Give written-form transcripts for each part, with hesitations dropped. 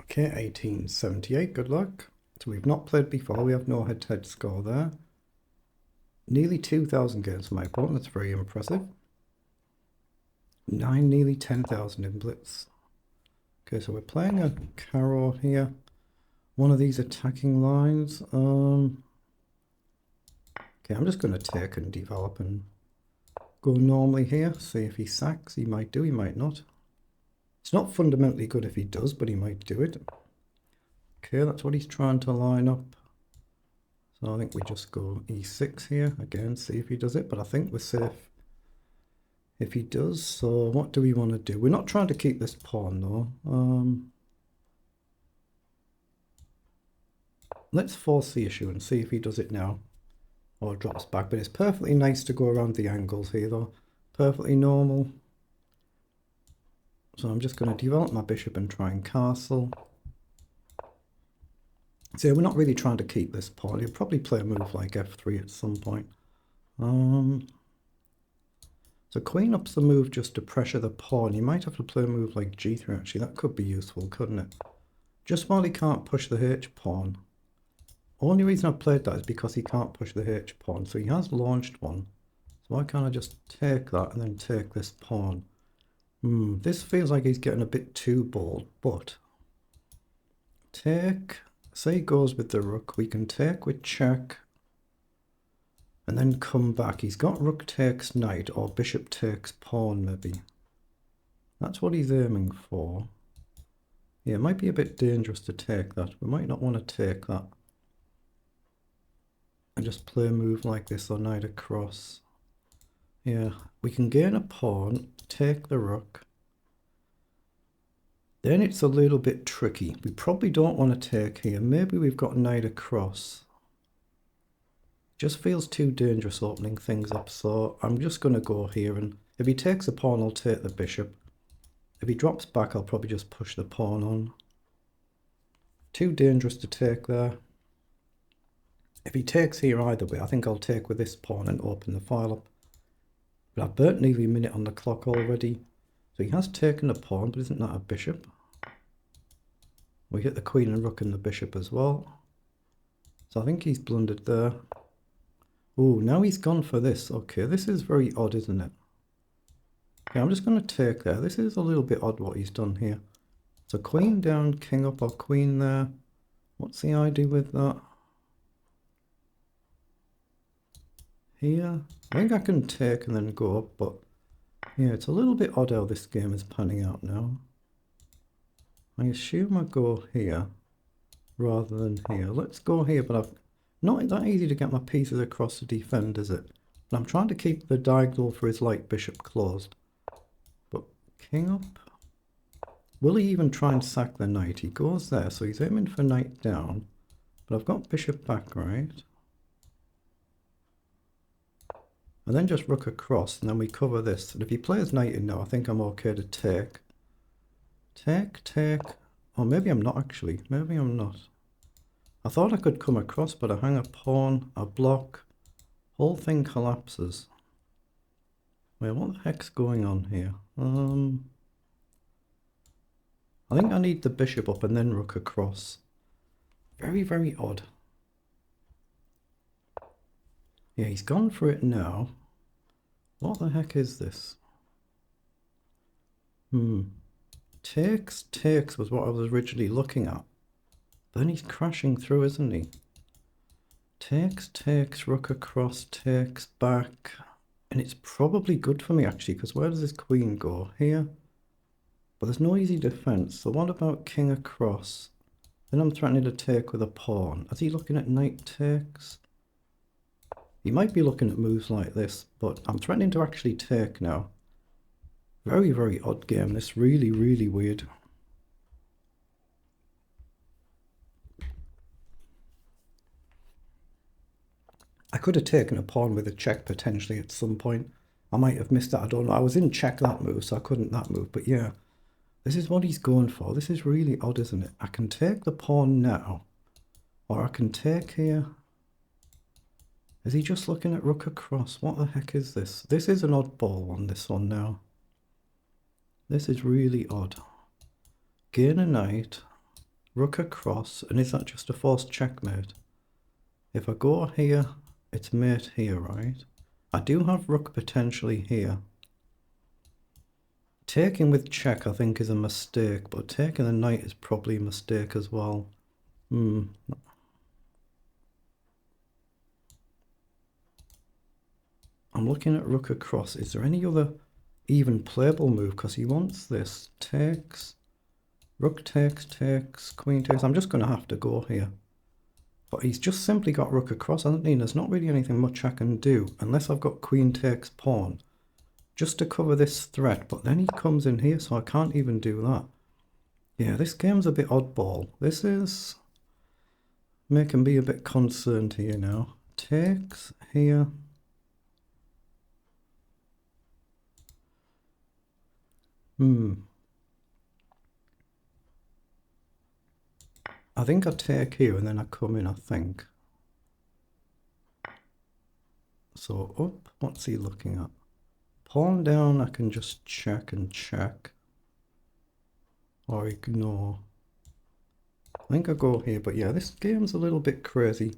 Okay, 1878, good luck. So we've not played before, we have no head-to-head score there. Nearly 2,000 games for my opponent, that's very impressive. Nearly 10,000 in Blitz. Okay, so we're playing a Caro here. One of these attacking lines. Okay, I'm just going to take and develop and go normally here. See if he sacks. He might do, he might not. It's not fundamentally good if he does, but he might do it. Okay, that's what he's trying to line up. So I think we just go e6 here. Again, see if he does it, but I think we're safe if he does. So what do we want to do? We're not trying to keep this pawn though. Let's force the issue and see if he does it now or drops back. But it's perfectly nice to go around the angles here though. Perfectly normal. So I'm just going to develop my bishop and try and castle. So we're not really trying to keep this pawn. He'll probably play a move like f3 at some point. So queen up's the move just to pressure the pawn. He might have to play a move like g3 actually. That could be useful, couldn't it? Just while he can't push the h pawn. Only reason I played that is because he can't push the h pawn. So he has launched one. So why can't I just take that and then take this pawn? This feels like he's getting a bit too bold, but take, say he goes with the rook, we can take with check and then come back. He's got rook takes knight or bishop takes pawn maybe. That's what he's aiming for. Yeah, it might be a bit dangerous to take that. We might not want to take that. And just play a move like this or knight across. Yeah, we can gain a pawn, take the rook. Then it's a little bit tricky. We probably don't want to take here. Maybe we've got knight across. Just feels too dangerous opening things up. So I'm just going to go here. And if he takes a pawn, I'll take the bishop. If he drops back, I'll probably just push the pawn on. Too dangerous to take there. If he takes here either way, I think I'll take with this pawn and open the file up. But I've burnt nearly a minute on the clock already. So he has taken a pawn, but isn't that a bishop? We hit the queen and rook and the bishop as well. So I think he's blundered there. Oh, now he's gone for this. Okay, this is very odd, isn't it? Okay, I'm just going to take there. This is a little bit odd what he's done here. So queen down, king up or queen there. What's the idea with that? Here, I think I can take and then go up, but yeah, it's a little bit odd how this game is panning out now. I assume I go here rather than here. Let's go here, but I've not that easy to get my pieces across to defend, is it? But I'm trying to keep the diagonal for his light bishop closed. But king up. Will he even try and sack the knight? He goes there, so he's aiming for knight down. But I've got bishop back, right? And then just rook across, and then we cover this. And if he plays knight in now, I think I'm okay to take. Take. Oh, maybe I'm not actually. Maybe I'm not. I thought I could come across, but I hang a pawn, I block. Whole thing collapses. Wait, what the heck's going on here? I think I need the bishop up and then rook across. Very, very odd. Yeah, he's gone for it now. What the heck is this? Takes was what I was originally looking at. Then he's crashing through, isn't he? Takes, rook across, takes back. And it's probably good for me actually, because where does this queen go? Here. But there's no easy defense. So what about king across? Then I'm threatening to take with a pawn. Is he looking at knight takes? He might be looking at moves like this, but I'm threatening to actually take now. Very, very odd game. This really, really weird. I could have taken a pawn with a check potentially at some point. I might have missed that. I don't know. I was in check that move, so I couldn't that move. But yeah, this is what he's going for. This is really odd, isn't it? I can take the pawn now, or I can take here. Is he just looking at rook across? What the heck is this? This is an oddball on this one now. This is really odd. Gain a knight. rook across, and is that just a forced checkmate? If I go here, it's mate here, right? I do have rook potentially here. Taking with check I think is a mistake, but taking the knight is probably a mistake as well. I'm looking at rook across. Is there any other even playable move? Because he wants this. Takes. Rook takes, takes, queen takes. I'm just going to have to go here. But he's just simply got rook across, hasn't he? And there's not really anything much I can do unless I've got queen takes pawn just to cover this threat. But then he comes in here, so I can't even do that. Yeah, this game's a bit oddball. This is making me a bit concerned here now. Takes here. I think I take here and then I come in, I think. So up, what's he looking at? Pawn down, I can just check and check. Or ignore. I think I go here, but yeah, this game's a little bit crazy.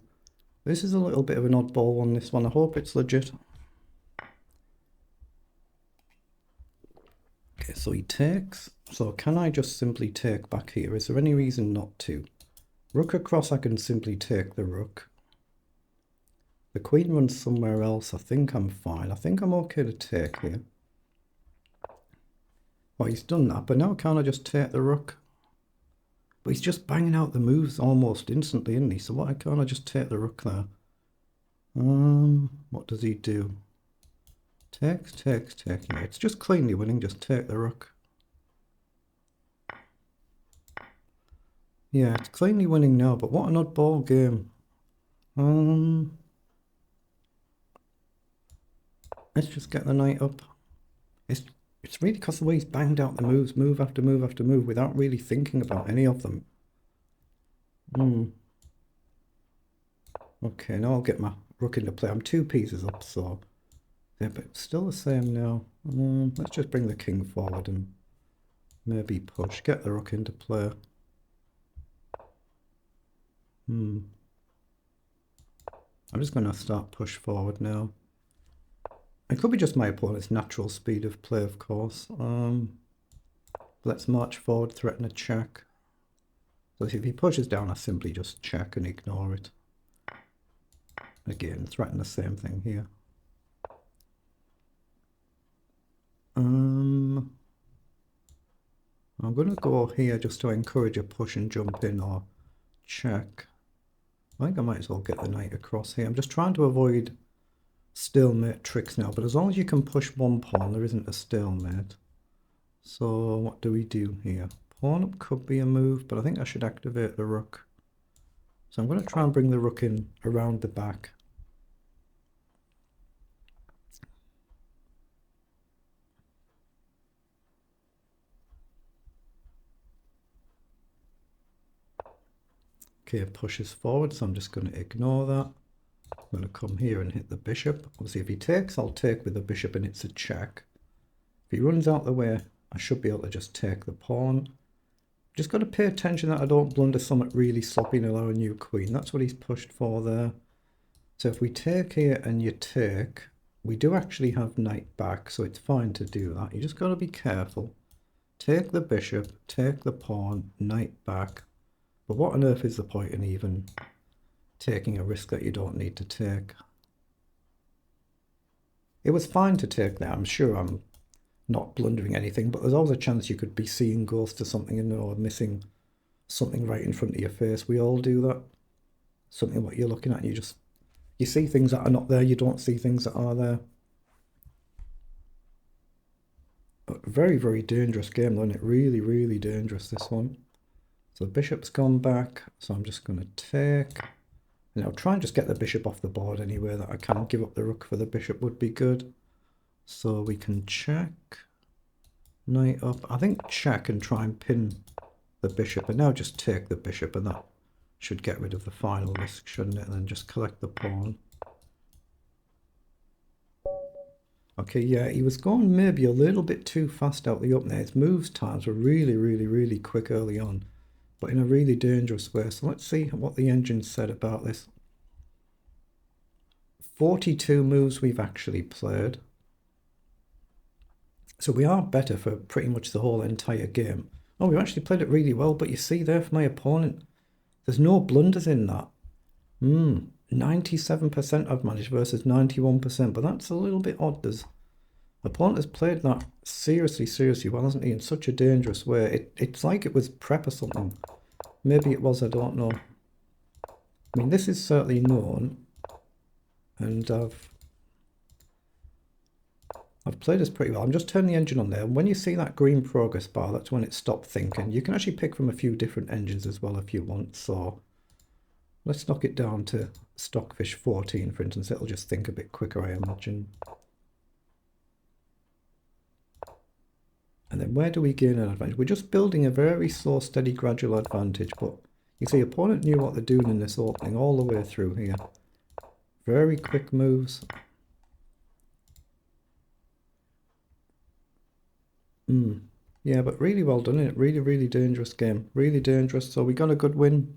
This is a little bit of an oddball one, this one. I hope it's legit. Okay, so he takes. So can I just simply take back here? Is there any reason not to? Rook across, I can simply take the rook. The queen runs somewhere else. I think I'm fine. I think I'm okay to take here. Well, he's done that, but now can't I just take the rook? But he's just banging out the moves almost instantly, isn't he? So why can't I just take the rook there? What does he do? Takes, takes, takes. Yeah, it's just cleanly winning. Just take the rook. Yeah, it's cleanly winning now, but what an oddball game. Let's just get the knight up. It's really because the way he's banged out the moves, move after move after move, without really thinking about any of them. Okay, now I'll get my rook into play. I'm 2 pieces up, so... Yeah, but still the same now. Let's just bring the king forward and maybe push. Get the rook into play. I'm just going to start push forward now. It could be just my opponent's natural speed of play, of course. Let's march forward, threaten a check. So if he pushes down, I simply just check and ignore it. Again, threaten the same thing here. I'm going to go here just to encourage a push and jump in or check. I think I might as well get the knight across here. I'm just trying to avoid stalemate tricks now, but as long as you can push one pawn, there isn't a stalemate. So what do we do here? Pawn up could be a move, but I think I should activate the rook. So I'm going to try and bring the rook in around the back. Okay, pushes forward, so I'm just going to ignore that. I'm going to come here and hit the bishop. Obviously, if he takes, I'll take with the bishop and it's a check. If he runs out the way, I should be able to just take the pawn. Just got to pay attention that I don't blunder something really sloppy and allow a new queen. That's what he's pushed for there. So if we take here and you take, we do actually have knight back, so it's fine to do that. You just got to be careful. Take the bishop, take the pawn, knight back. But what on earth is the point in even taking a risk that you don't need to take? It was fine to take that. I'm sure I'm not blundering anything, but there's always a chance you could be seeing ghosts or something or missing something right in front of your face. We all do that. Something what you're looking at, you see things that are not there, you don't see things that are there. But very, very dangerous game though, isn't it? Really, really dangerous, this one. So the bishop's gone back, so I'm just going to take. And I'll try and just get the bishop off the board anyway that I can. Give up the rook for the bishop would be good. So we can check. Knight up. I think check and try and pin the bishop. And now just take the bishop, and that should get rid of the final risk, shouldn't it? And then just collect the pawn. Okay, yeah, he was going maybe a little bit too fast out the open there. His moves times were really, really, really quick early on. but in a really dangerous way. So let's see what the engine said about this. 42 moves we've actually played. So we are better for pretty much the whole entire game. Oh, we've actually played it really well, but you see there for my opponent, there's no blunders in that. 97% I've managed versus 91%, but that's a little bit odd. There's opponent has played that seriously well, hasn't he? In such a dangerous way. It's like it was prep or something. Maybe it was, I don't know. I mean, this is certainly known, and I've played this pretty well. I'm just turning the engine on there, and when you see that green progress bar, that's when it stopped thinking. You can actually pick from a few different engines as well if you want, so let's knock it down to Stockfish 14, for instance. It'll just think a bit quicker, I imagine. And then where do we gain an advantage? We're just building a very slow, steady, gradual advantage, but you see, opponent knew what they're doing in this opening all the way through here. Very quick moves. Yeah, but really well done, isn't it? Really dangerous game. Really dangerous. So we got a good win.